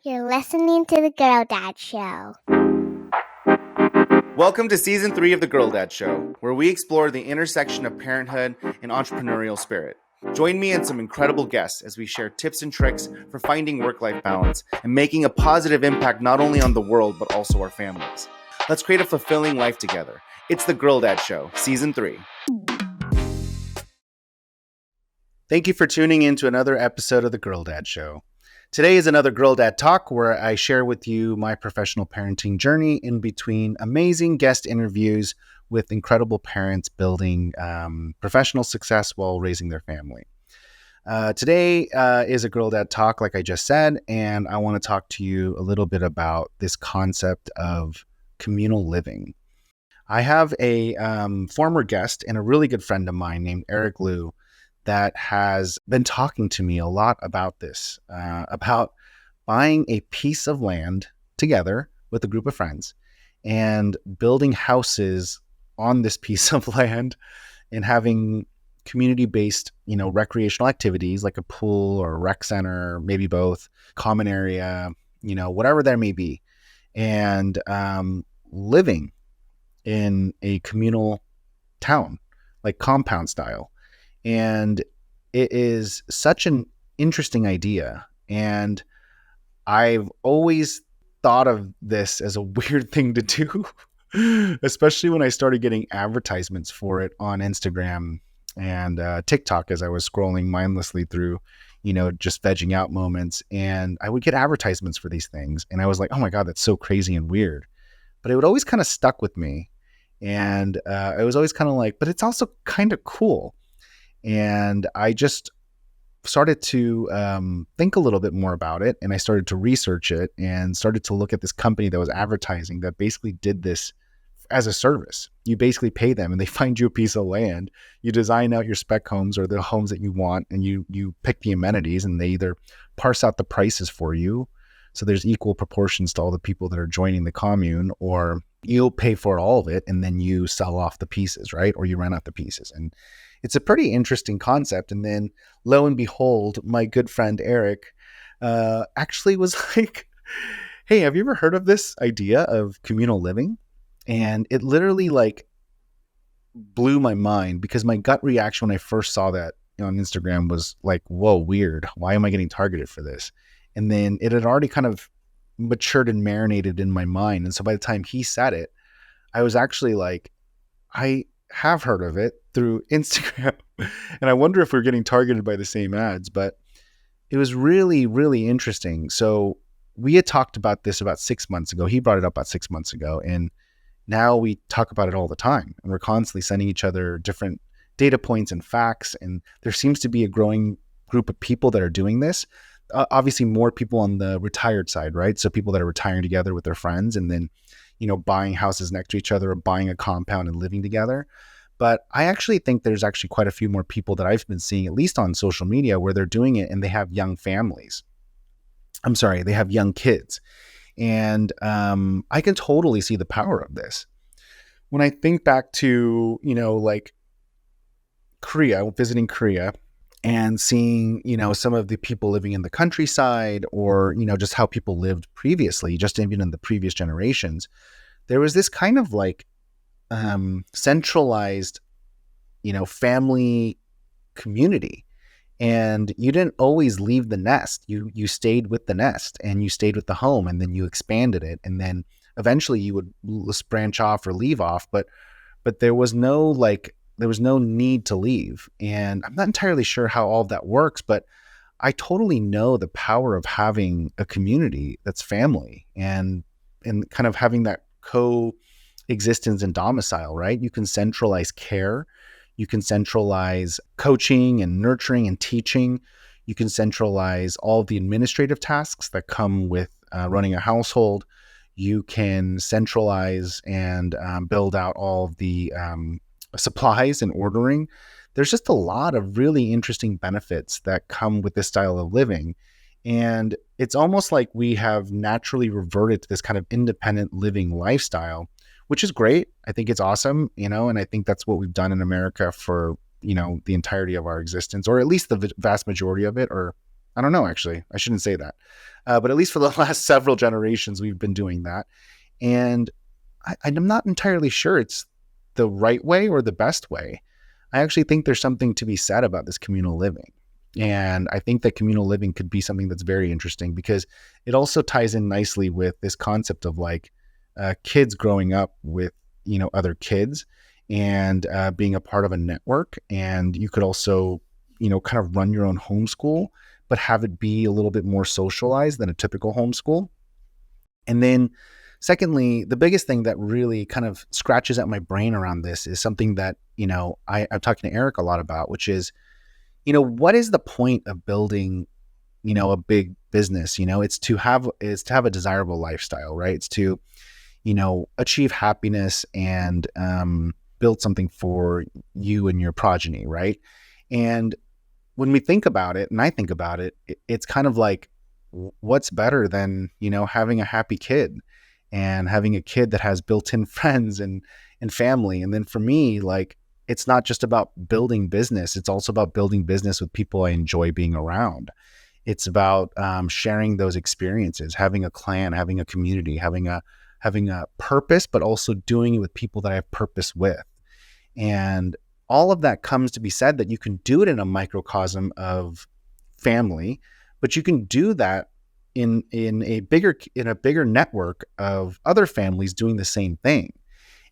You're listening to The Girl Dad Show. Welcome to Season 3 of The Girl Dad Show, where we explore the intersection of parenthood and entrepreneurial spirit. Join me and some incredible guests as we share tips and tricks for finding work-life balance and making a positive impact not only on the world, but also our families. Let's create a fulfilling life together. It's The Girl Dad Show, Season 3. Thank you for tuning in to another episode of The Girl Dad Show. Today is another Girl Dad Talk where I share with you my professional parenting journey in between amazing guest interviews with incredible parents building professional success while raising their family. Today is a Girl Dad Talk, like I just said, and I want to talk to you a little bit about this concept of communal living. I have a former guest and a really good friend of mine named Eric Liu that has been talking to me a lot about this, about buying a piece of land together with a group of friends and building houses on this piece of land and having community-based, recreational activities like a pool or a rec center, maybe both, common area, whatever there may be, and living in a communal town, like compound style. And it is such an interesting idea. And I've always thought of this as a weird thing to do, especially when I started getting advertisements for it on Instagram and TikTok as I was scrolling mindlessly through, just vegging out moments. And I would get advertisements for these things. And I was like, oh my God, that's so crazy and weird. But it would always kind of stuck with me. And I was always kind of like, but it's also kind of cool. And I just started to think a little bit more about it. And I started to research it and started to look at this company that was advertising that basically did this as a service. You basically pay them and they find you a piece of land. You design out your spec homes or the homes that you want, and you pick the amenities, and they either parse out the prices for you, so there's equal proportions to all the people that are joining the commune, or you'll pay for all of it and then you sell off the pieces, right? Or you rent out the pieces. And it's a pretty interesting concept. And then lo and behold, my good friend Eric actually was like, hey, have you ever heard of this idea of communal living? And it literally blew my mind, because my gut reaction when I first saw that on Instagram was like, whoa, weird. Why am I getting targeted for this? And then it had already kind of matured and marinated in my mind. And so by the time he said it, I was actually like, I have heard of it through Instagram. And I wonder if we're getting targeted by the same ads, but it was really, really interesting. So we had talked about this about 6 months ago. He brought it up about 6 months ago. And now we talk about it all the time. And we're constantly sending each other different data points and facts. And there seems to be a growing group of people that are doing this. Obviously more people on the retired side, right? So people that are retiring together with their friends and then, buying houses next to each other or buying a compound and living together. But I actually think there's actually quite a few more people that I've been seeing, at least on social media, where they're doing it and they have young families. They have young kids. And I can totally see the power of this. When I think back to, Korea, visiting Korea, and seeing, some of the people living in the countryside, or, just how people lived previously, just even in the previous generations, there was this kind of centralized, family community. And you didn't always leave the nest. You stayed with the nest, and you stayed with the home, and then you expanded it. And then eventually you would branch off or leave off, but there was no need to leave. And I'm not entirely sure how all of that works, but I totally know the power of having a community that's family and kind of having that coexistence and domicile, right? You can centralize care. You can centralize coaching and nurturing and teaching. You can centralize all of the administrative tasks that come with running a household. You can centralize and build out all of the supplies and ordering. There's just a lot of really interesting benefits that come with this style of living. And it's almost like we have naturally reverted to this kind of independent living lifestyle, which is great. I think it's awesome, and I think that's what we've done in America for, the entirety of our existence, or at least the vast majority of it, or I don't know, actually. I shouldn't say that. But at least for the last several generations, we've been doing that. And I'm not entirely sure it's the right way or the best way. I actually think there's something to be said about this communal living. And I think that communal living could be something that's very interesting because it also ties in nicely with this concept of like kids growing up with, other kids and being a part of a network. And you could also, kind of run your own homeschool, but have it be a little bit more socialized than a typical homeschool. And then secondly, the biggest thing that really kind of scratches at my brain around this is something that, I'm talking to Eric a lot about, which is, what is the point of building, a big business? It's to have a desirable lifestyle, right? It's to, achieve happiness and build something for you and your progeny, right? And when we think about it, and I think about it, it's kind of like, what's better than, having a happy kid and having a kid that has built-in friends and family. And then for me, like, it's not just about building business. It's also about building business with people I enjoy being around. It's about sharing those experiences, having a clan, having a community, having a purpose, but also doing it with people that I have purpose with. And all of that comes to be said that you can do it in a microcosm of family, but you can do that in a bigger network of other families doing the same thing.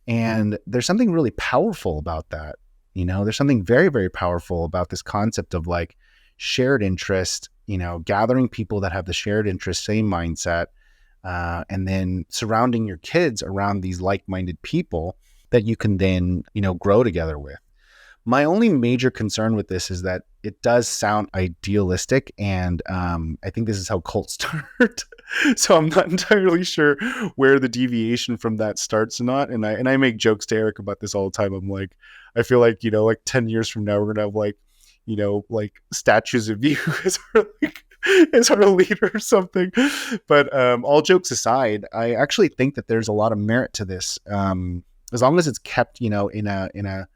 And there's something really powerful about that. There's something very, very powerful about this concept of like shared interest, gathering people that have the shared interest, same mindset, and then surrounding your kids around these like-minded people that you can then, grow together with. My only major concern with this is that it does sound idealistic, and I think this is how cults start. So I'm not entirely sure where the deviation from that starts or not. And I make jokes to Eric about this all the time. I'm like, I feel like, like 10 years from now, we're gonna have like, like statues of you as our leader or something. But all jokes aside, I actually think that there's a lot of merit to this. As long as it's kept, in a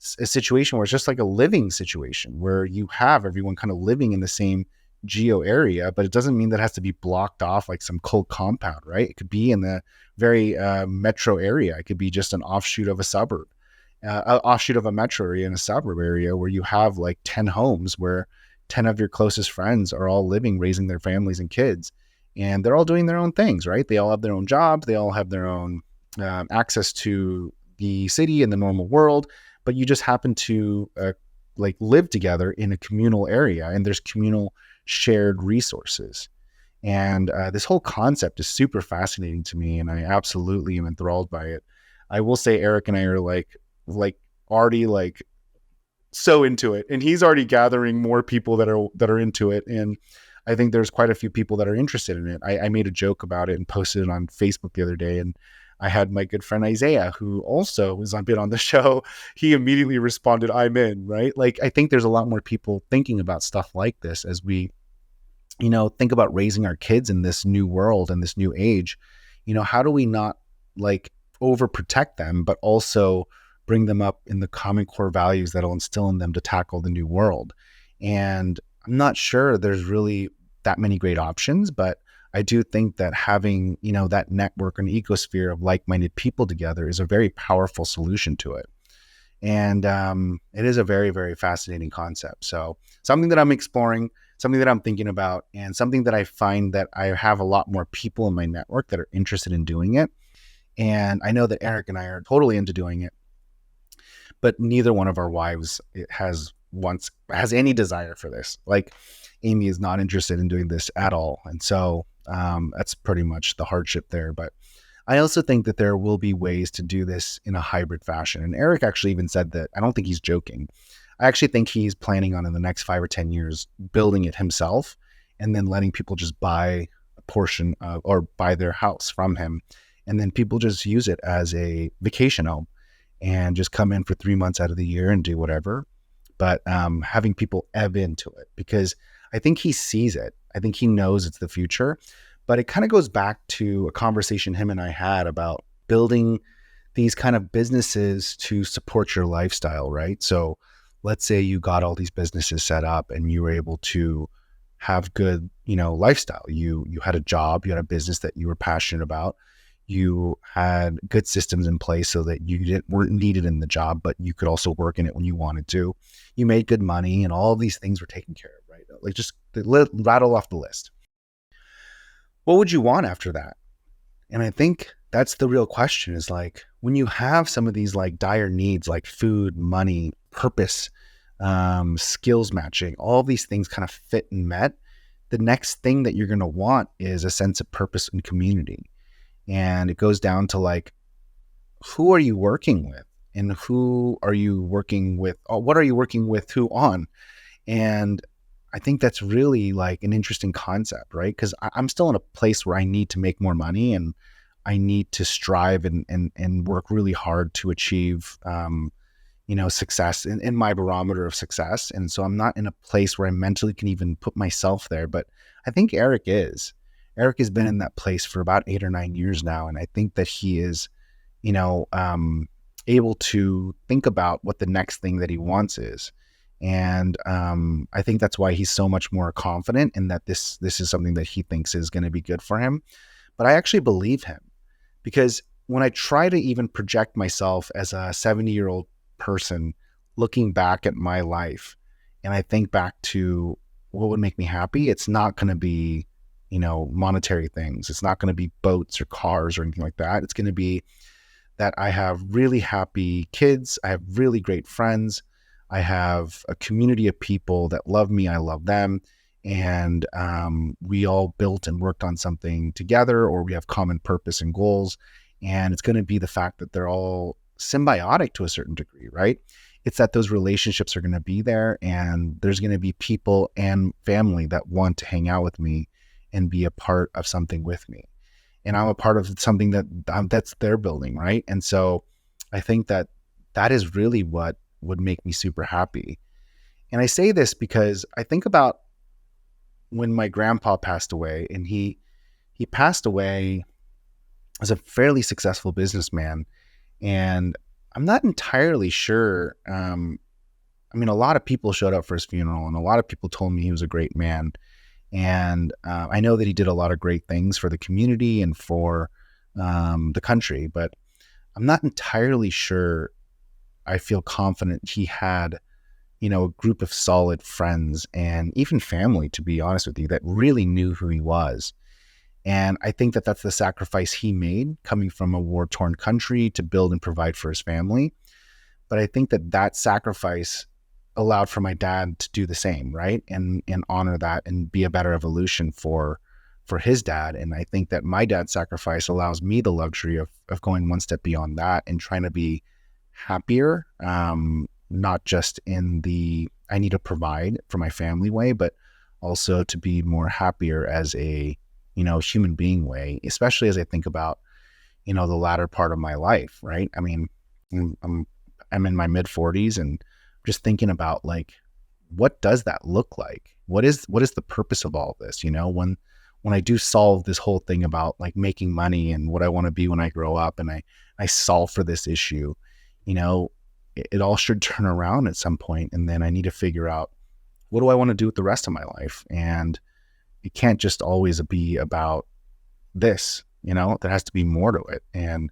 situation where it's just like a living situation where you have everyone kind of living in the same geo area, but it doesn't mean that it has to be blocked off like some cult compound, right? It could be in the very metro area. It could be just an offshoot of a suburb, offshoot of a metro area in a suburb area where you have like 10 homes where 10 of your closest friends are all living, raising their families and kids. And they're all doing their own things, right? They all have their own jobs. They all have their own access to the city and the normal world, but you just happen to like live together in a communal area, and there's communal shared resources. And this whole concept is super fascinating to me, and I absolutely am enthralled by it. I will say Eric and I are like already like so into it, and he's already gathering more people that are into it. And I think there's quite a few people that are interested in it. I made a joke about it and posted it on Facebook the other day, and I had my good friend Isaiah, who also was been on the show. He immediately responded, "I'm in," right? Like, I think there's a lot more people thinking about stuff like this as we, think about raising our kids in this new world and this new age. How do we not like overprotect them, but also bring them up in the common core values that'll instill in them to tackle the new world? And I'm not sure there's really that many great options, but I do think that having, that network and ecosphere of like-minded people together is a very powerful solution to it. And it is a very, very fascinating concept. So something that I'm exploring, something that I'm thinking about, and something that I find that I have a lot more people in my network that are interested in doing it. And I know that Eric and I are totally into doing it, but neither one of our wives has any desire for this. Like, Amy is not interested in doing this at all. And so that's pretty much the hardship there. But I also think that there will be ways to do this in a hybrid fashion. And Eric actually even said that. I don't think he's joking. I actually think he's planning on, in the next 5 or 10 years, building it himself and then letting people just buy a portion of, or buy their house from him. And then people just use it as a vacation home and just come in for 3 months out of the year and do whatever. But having people ebb into it, because I think he sees it. I think he knows it's the future. But it kind of goes back to a conversation him and I had about building these kind of businesses to support your lifestyle, right? So let's say you got all these businesses set up and you were able to have good, lifestyle. You had a job, you had a business that you were passionate about. You had good systems in place so that you weren't needed in the job, but you could also work in it when you wanted to. You made good money, and all of these things were taken care of, right? Like, just rattle off the list. What would you want after that? And I think that's the real question, is like, when you have some of these like dire needs, like food, money, purpose, skills matching, all these things kind of fit and met, the next thing that you're going to want is a sense of purpose and community. And it goes down to like, who are you working with, and who are you working with? What are you working with who on? And I think that's really like an interesting concept, right? Because I'm still in a place where I need to make more money, and I need to strive and work really hard to achieve, success in my barometer of success. And so I'm not in a place where I mentally can even put myself there. But I think Eric is. Eric has been in that place for about 8 or 9 years now. And I think that he is, able to think about what the next thing that he wants is. And I think that's why he's so much more confident in that this is something that he thinks is going to be good for him. But I actually believe him, because when I try to even project myself as a 70-year-old person looking back at my life, and I think back to what would make me happy, it's not going to be, monetary things. It's not going to be boats or cars or anything like that. It's going to be that I have really happy kids. I have really great friends. I have a community of people that love me. I love them. And we all built and worked on something together, or we have common purpose and goals. And it's going to be the fact that they're all symbiotic to a certain degree, right? It's that those relationships are going to be there, and there's going to be people and family that want to hang out with me and be a part of something with me. And I'm a part of something that's their building, right? And so I think that is really what would make me super happy. And I say this because I think about when my grandpa passed away, and he passed away as a fairly successful businessman. And I'm not entirely sure. A lot of people showed up for his funeral, and a lot of people told me he was a great man. And I know that he did a lot of great things for the community and for the country, but I'm not entirely sure I feel confident he had, a group of solid friends and even family, to be honest with you, that really knew who he was. And I think that that's the sacrifice he made, coming from a war-torn country to build and provide for his family. But I think that sacrifice allowed for my dad to do the same, right? And honor that and be a better evolution for his dad. And I think that my dad's sacrifice allows me the luxury of going one step beyond that and trying to be happier, not just in the I need to provide for my family way, but also to be more happier as a, human being way, especially as I think about, the latter part of my life, right? I mean, I'm in my mid 40s, and just thinking about like, what does that look like? What is the purpose of all of this? When I do solve this whole thing about like making money and what I want to be when I grow up, and I solve for this issue, it all should turn around at some point. And then I need to figure out, what do I want to do with the rest of my life? And it can't just always be about this, there has to be more to it. And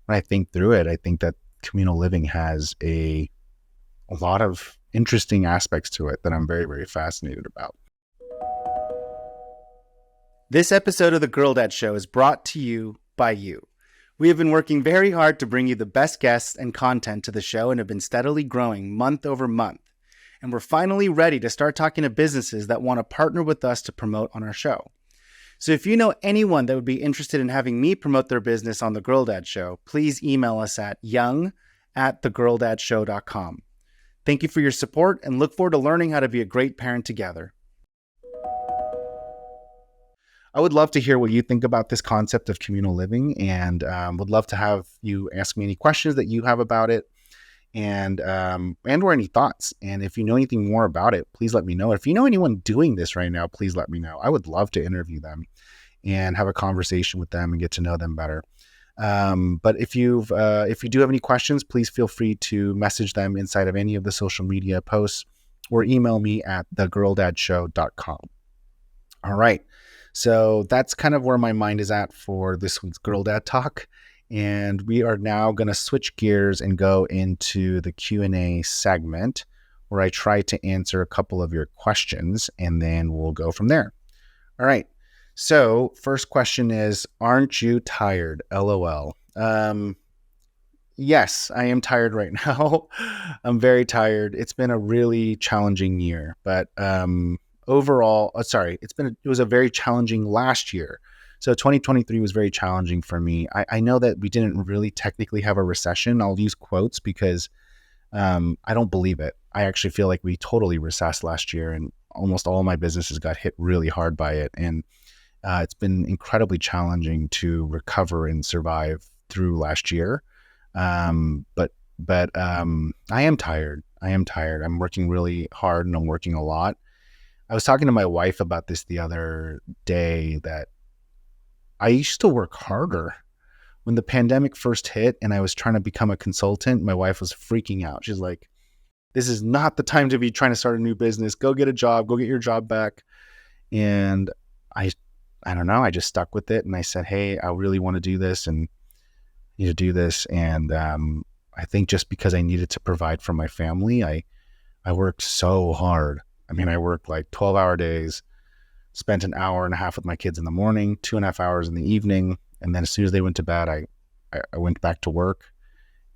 when I think through it, I think that communal living has a lot of interesting aspects to it that I'm very, very fascinated about. This episode of The Girl Dad Show is brought to you by you. We have been working very hard to bring you the best guests and content to the show, and have been steadily growing month over month. And we're finally ready to start talking to businesses that want to partner with us to promote on our show. So if you know anyone that would be interested in having me promote their business on The Girl Dad Show, please email us at young@thegirldadshow.com. Thank you for your support, and look forward to learning how to be a great parent together. I would love to hear what you think about this concept of communal living, and would love to have you ask me any questions that you have about it, and or any thoughts. And if you know anything more about it, please let me know. If you know anyone doing this right now, please let me know. I would love to interview them and have a conversation with them and get to know them better. But if you do have any questions, please feel free to message them inside of any of the social media posts, or email me at thegirldadshow.com. All right. So that's kind of where my mind is at for this week's Girl Dad Talk. And we are now going to switch gears and go into the Q&A segment where I try to answer a couple of your questions and then we'll go from there. All right. So first question is, aren't you tired? LOL. Yes, I am tired right now. I'm very tired. It's been a really challenging year, but overall, it was a very challenging last year. So 2023 was very challenging for me. I know that we didn't really technically have a recession. I'll use quotes because I don't believe it. I actually feel like we totally recessed last year, and almost all my businesses got hit really hard by it. And it's been incredibly challenging to recover and survive through last year. But I am tired. I am tired. I'm working really hard and I'm working a lot. I was talking to my wife about this the other day that I used to work harder. When the pandemic first hit and I was trying to become a consultant, my wife was freaking out. She's like, this is not the time to be trying to start a new business. Go get a job, go get your job back. And I I don't know, I just stuck with it and I said, hey, I really want to do this and need to do this. And I think just because I needed to provide for my family, I worked so hard. I mean, I worked like 12-hour days, spent an hour and a half with my kids in the morning, 2.5 hours in the evening. And then as soon as they went to bed, I went back to work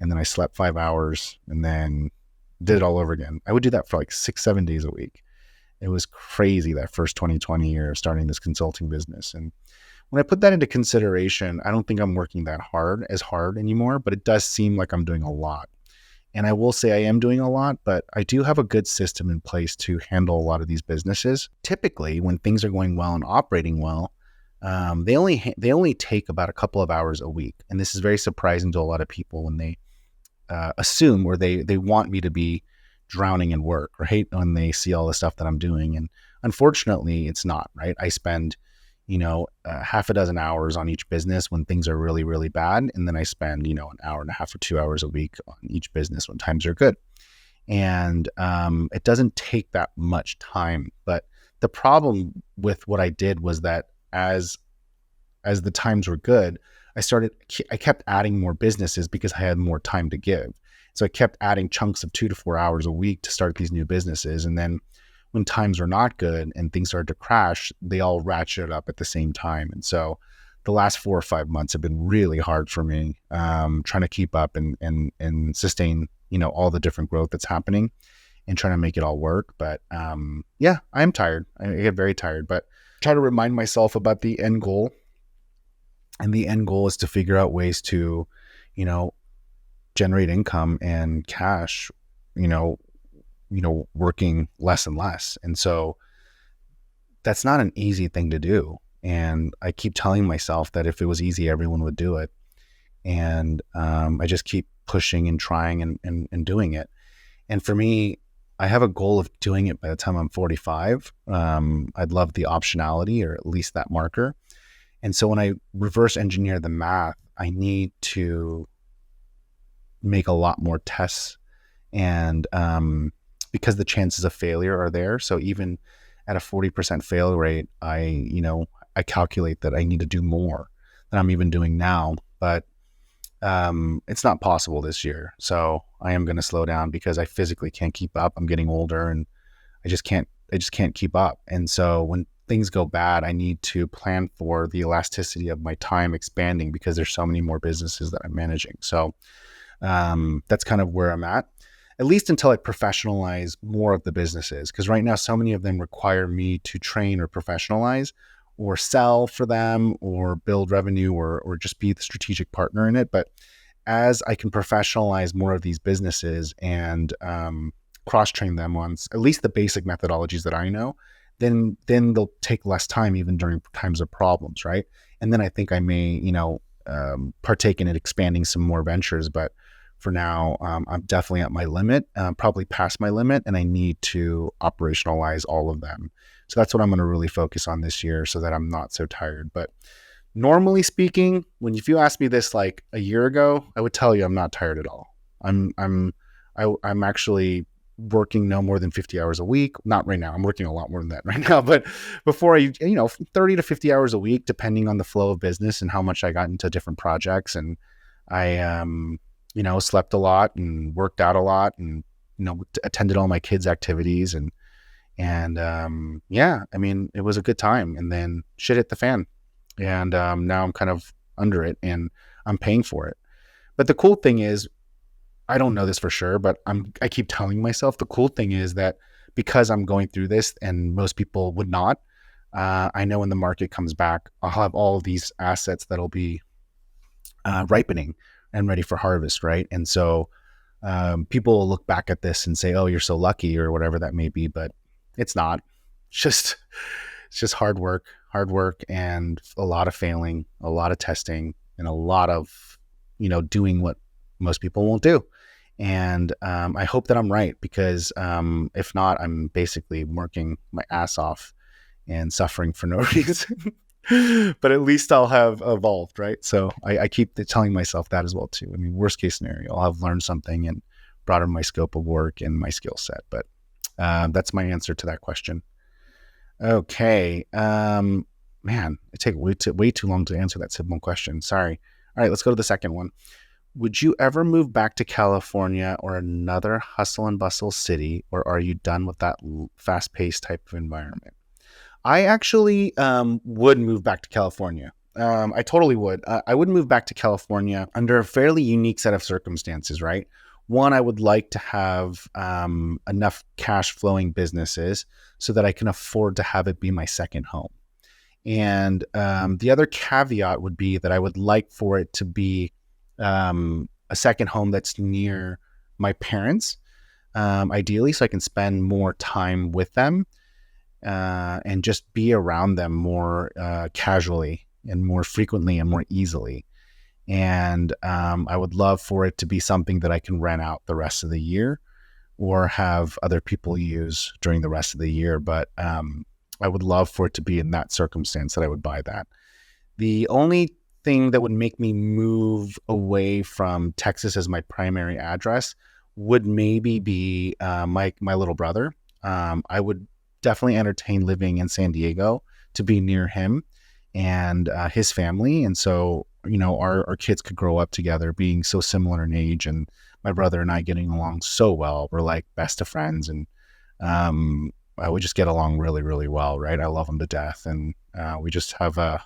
and then I slept 5 hours and then did it all over again. I would do that for like 6-7 days a week. It was crazy that first 2020 year starting this consulting business. And when I put that into consideration, I don't think I'm working that hard anymore, but it does seem like I'm doing a lot. And I will say I am doing a lot, but I do have a good system in place to handle a lot of these businesses. Typically, when things are going well and operating well, they only take about a couple of hours a week. And this is very surprising to a lot of people when they assume or they want me to be drowning in work, right? When they see all the stuff that I'm doing. And unfortunately, it's not, right? I spend half a dozen hours on each business when things are really, really bad. And then I spend, an hour and a half or 2 hours a week on each business when times are good. And it doesn't take that much time. But the problem with what I did was that as the times were good, I kept adding more businesses because I had more time to give. So I kept adding chunks of 2 to 4 hours a week to start these new businesses. And then when times are not good and things started to crash, they all ratcheted up at the same time. And so the last 4 or 5 months have been really hard for me, trying to keep up and sustain, all the different growth that's happening and trying to make it all work. But yeah, I am tired. I get very tired, but try to remind myself about the end goal. And the end goal is to figure out ways to, generate income and cash, working less and less. And so that's not an easy thing to do. And I keep telling myself that if it was easy, everyone would do it. And I just keep pushing and trying and doing it. And for me, I have a goal of doing it by the time I'm 45. I'd love the optionality or at least that marker. And so when I reverse engineer the math, I need to make a lot more tests and because the chances of failure are there. So even at a 40% fail rate, I calculate that I need to do more than I'm even doing now, but it's not possible this year. So I am going to slow down because I physically can't keep up. I'm getting older and I just can't keep up. And so when things go bad, I need to plan for the elasticity of my time expanding because there's so many more businesses that I'm managing. So that's kind of where I'm at least until I professionalize more of the businesses. Because right now, so many of them require me to train or professionalize or sell for them or build revenue or just be the strategic partner in it. But as I can professionalize more of these businesses and cross-train them on at least the basic methodologies that I know, then they'll take less time even during times of problems, right? And then I think I may, partake in it, expanding some more ventures. But for now, I'm definitely at my limit, probably past my limit, and I need to operationalize all of them. So that's what I'm going to really focus on this year so that I'm not so tired. But normally speaking, if you asked me this like a year ago, I would tell you I'm not tired at all. I'm actually working no more than 50 hours a week. Not right now. I'm working a lot more than that right now. But before 30 to 50 hours a week, depending on the flow of business and how much I got into different projects. And I, slept a lot and worked out a lot and, attended all my kids' activities. It was a good time. And then shit hit the fan. And now I'm kind of under it and I'm paying for it. But the cool thing is, I don't know this for sure, but I keep telling myself the cool thing is that because I'm going through this and most people would not, I know when the market comes back, I'll have all of these assets that'll be ripening and ready for harvest, right? And so people will look back at this and say, "Oh, you're so lucky," or whatever that may be, but it's not. It's just hard work, and a lot of failing, a lot of testing, and a lot of doing what most people won't do. And I hope that I'm right, because if not, I'm basically working my ass off and suffering for no reason. But at least I'll have evolved, right? So I keep telling myself that as well too. I mean, worst case scenario, I'll have learned something and broadened my scope of work and my skill set. But that's my answer to that question. Okay. Man, it takes way too long to answer that simple question. Sorry. All right, let's go to the second one. Would you ever move back to California or another hustle and bustle city, or are you done with that fast-paced type of environment? I actually would move back to California. I totally would. I would move back to California under a fairly unique set of circumstances, right? One, I would like to have enough cash flowing businesses so that I can afford to have it be my second home. And the other caveat would be that I would like for it to be a second home that's near my parents, ideally, so I can spend more time with them and just be around them more casually and more frequently and more easily. And I would love for it to be something that I can rent out the rest of the year or have other people use during the rest of the year. But I would love for it to be in that circumstance that I would buy that. The only thing that would make me move away from Texas as my primary address would maybe be my little brother. I would definitely entertain living in San Diego to be near him and his family. And so, our kids could grow up together being so similar in age, and my brother and I getting along so well. We're like best of friends, and we just get along really, really well, right? I love him to death. And we just have a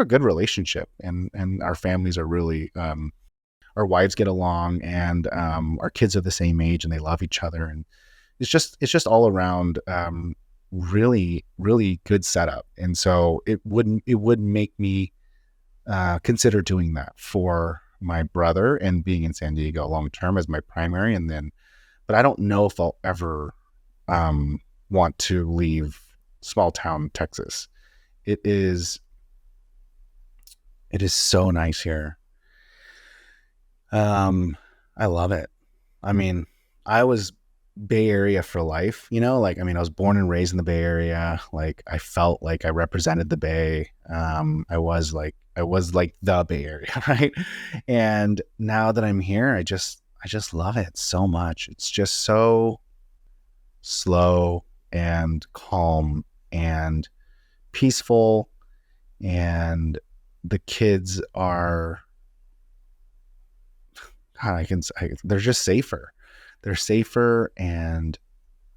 good relationship, and our families are really, our wives get along, and our kids are the same age and they love each other. And it's just all around, really, really good setup. And so it would make me consider doing that for my brother and being in San Diego long term as my primary. But I don't know if I'll ever want to leave small town Texas. It is so nice here. I love it. I mean, I was Bay Area for life, I was born and raised in the Bay Area. Like, I felt like I represented the Bay. I was like the Bay Area, right? And now that I'm here, I just love it so much. It's just so slow and calm and peaceful, and the kids are, they're just safer. They're safer, and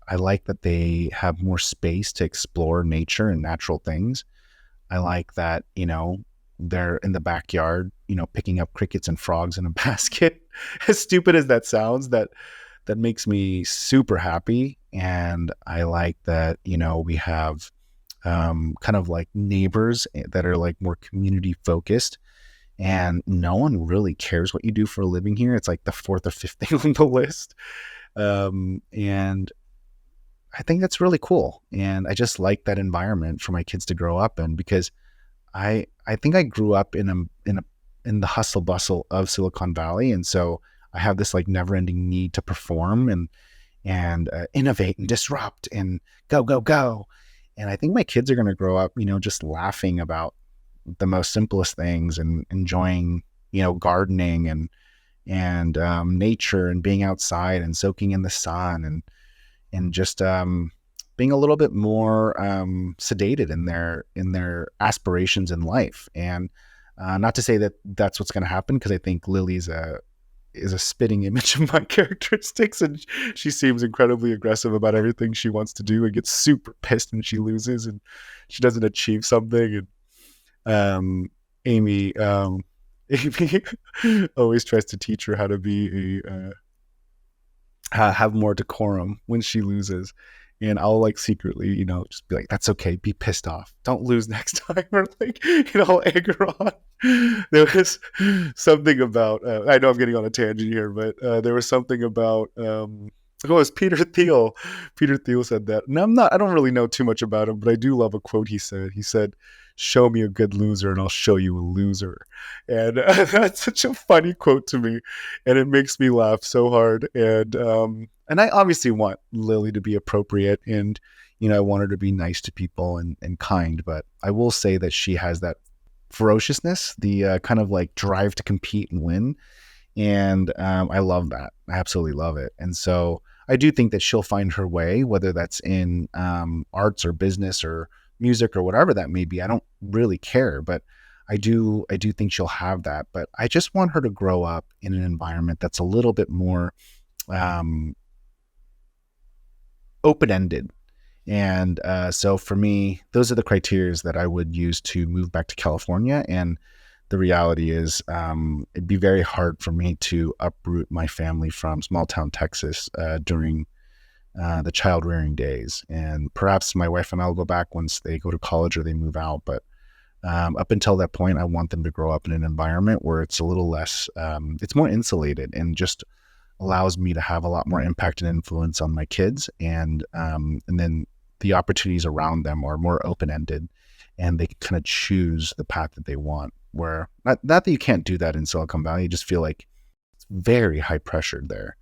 I like that they have more space to explore nature and natural things. I like that, they're in the backyard, picking up crickets and frogs in a basket. As stupid as that sounds, that makes me super happy. And I like that, we have kind of like neighbors that are like more community focused, and no one really cares what you do for a living here. It's like the fourth or fifth thing on the list. And I think that's really cool. And I just like that environment for my kids to grow up in, because I think I grew up in the hustle bustle of Silicon Valley. And so I have this like never ending need to perform and innovate and disrupt and go. And I think my kids are going to grow up, just laughing about the most simplest things and enjoying, gardening and nature and being outside and soaking in the sun. And and just being a little bit more sedated in their aspirations in life. And not to say that that's what's going to happen, because I think Lily's is a spitting image of my characteristics, and she seems incredibly aggressive about everything she wants to do and gets super pissed when she loses and she doesn't achieve something. And Amy always tries to teach her how to be have more decorum when she loses. And I'll like secretly, just be like, that's okay, be pissed off, don't lose next time, or like, I'll egg her on. There was something about I know I'm getting on a tangent here, but there was something about it was Peter Thiel. Peter Thiel said that. And I don't really know too much about him, but I do love a quote he said. He said, "Show me a good loser and I'll show you a loser." And that's such a funny quote to me. And it makes me laugh so hard. And I obviously want Lily to be appropriate, and, I want her to be nice to people and kind. But I will say that she has that ferociousness, the kind of like drive to compete and win. And I love that. I absolutely love it. And so I do think that she'll find her way, whether that's in arts or business or music or whatever that may be. I don't really care, but I do think she'll have that. But I just want her to grow up in an environment that's a little bit more open-ended. And so for me, those are the criteria that I would use to move back to California. And the reality is it'd be very hard for me to uproot my family from small town Texas during the child rearing days. And perhaps my wife and I will go back once they go to college or they move out. But up until that point, I want them to grow up in an environment where it's a little less, it's more insulated and just allows me to have a lot more impact and influence on my kids. And then the opportunities around them are more open-ended, and they can kind of choose the path that they want. Where not that you can't do that in Silicon Valley, you just feel like it's very high pressure there.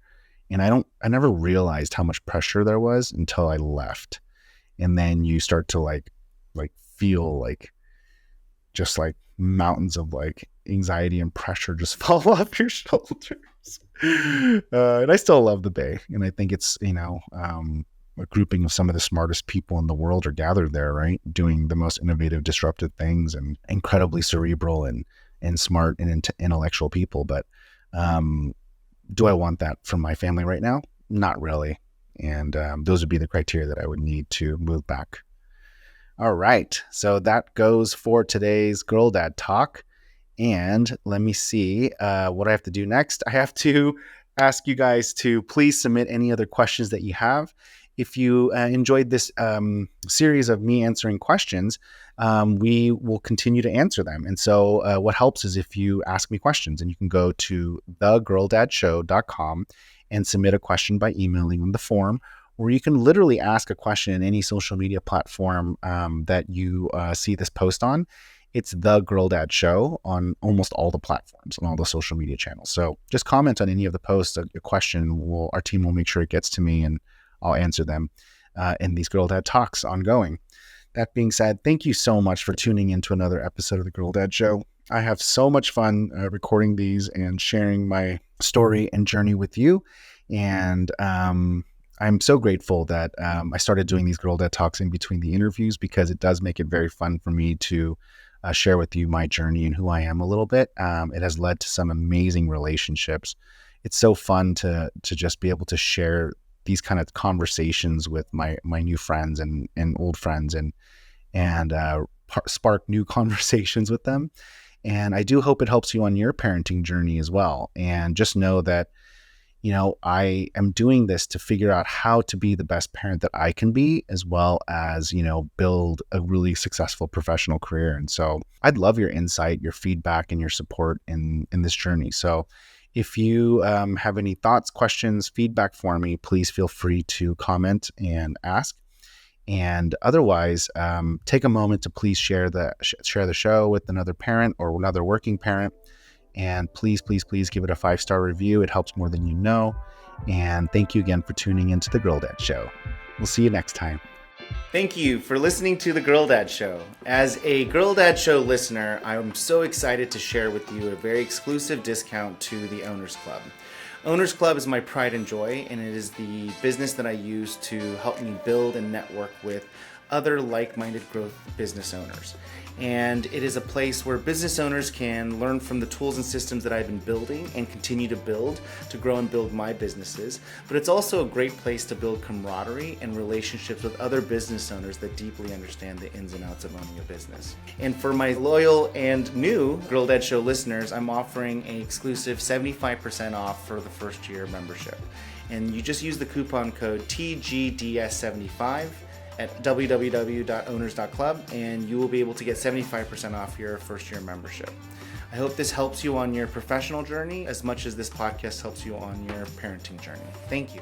And I never realized how much pressure there was until I left. And then you start to like feel like just like mountains of like anxiety and pressure just fall off your shoulders. And I still love the Bay. And I think it's, a grouping of some of the smartest people in the world are gathered there, right? Doing the most innovative, disruptive things, and incredibly cerebral and smart and intellectual people. But do I want that from my family right now? Not really. And those would be the criteria that I would need to move back. All right. So that goes for today's Girl Dad Talk. And let me see what I have to do next. I have to ask you guys to please submit any other questions that you have. If you enjoyed this series of me answering questions, we will continue to answer them. And so what helps is if you ask me questions, and you can go to thegirldadshow.com and submit a question by emailing on the form, or you can literally ask a question in any social media platform that you see this post on. It's The Girl Dad Show on almost all the platforms, on all the social media channels. So just comment on any of the posts, a question, our team will make sure it gets to me, and I'll answer them in these Girl Dad Talks ongoing. That being said, thank you so much for tuning in to another episode of The Girl Dad Show. I have so much fun recording these and sharing my story and journey with you. And I'm so grateful that I started doing these Girl Dad Talks in between the interviews, because it does make it very fun for me to share with you my journey and who I am a little bit. It has led to some amazing relationships. It's so fun to just be able to share these kind of conversations with my new friends and old friends, and spark new conversations with them. And I do hope it helps you on your parenting journey as well. And just know that, I am doing this to figure out how to be the best parent that I can be, as well as, build a really successful professional career. And so I'd love your insight, your feedback, and your support in this journey. So if you have any thoughts, questions, feedback for me, please feel free to comment and ask. And otherwise, take a moment to please share the show with another parent or another working parent. And please, please, please give it a 5-star review. It helps more than you know. And thank you again for tuning into The Girl Dad Show. We'll see you next time. Thank you for listening to The Girl Dad Show. As a Girl Dad Show listener, I'm so excited to share with you a very exclusive discount to the Owners Club. Owners Club is my pride and joy, and it is the business that I use to help me build and network with other like-minded growth business owners. And it is a place where business owners can learn from the tools and systems that I've been building and continue to build to grow and build my businesses. But it's also a great place to build camaraderie and relationships with other business owners that deeply understand the ins and outs of owning a business. And for my loyal and new Girl Dad Show listeners, I'm offering an exclusive 75% off for the first year membership. And you just use the coupon code TGDS75 at www.owners.club, and you will be able to get 75% off your first year membership. I hope this helps you on your professional journey as much as this podcast helps you on your parenting journey. Thank you.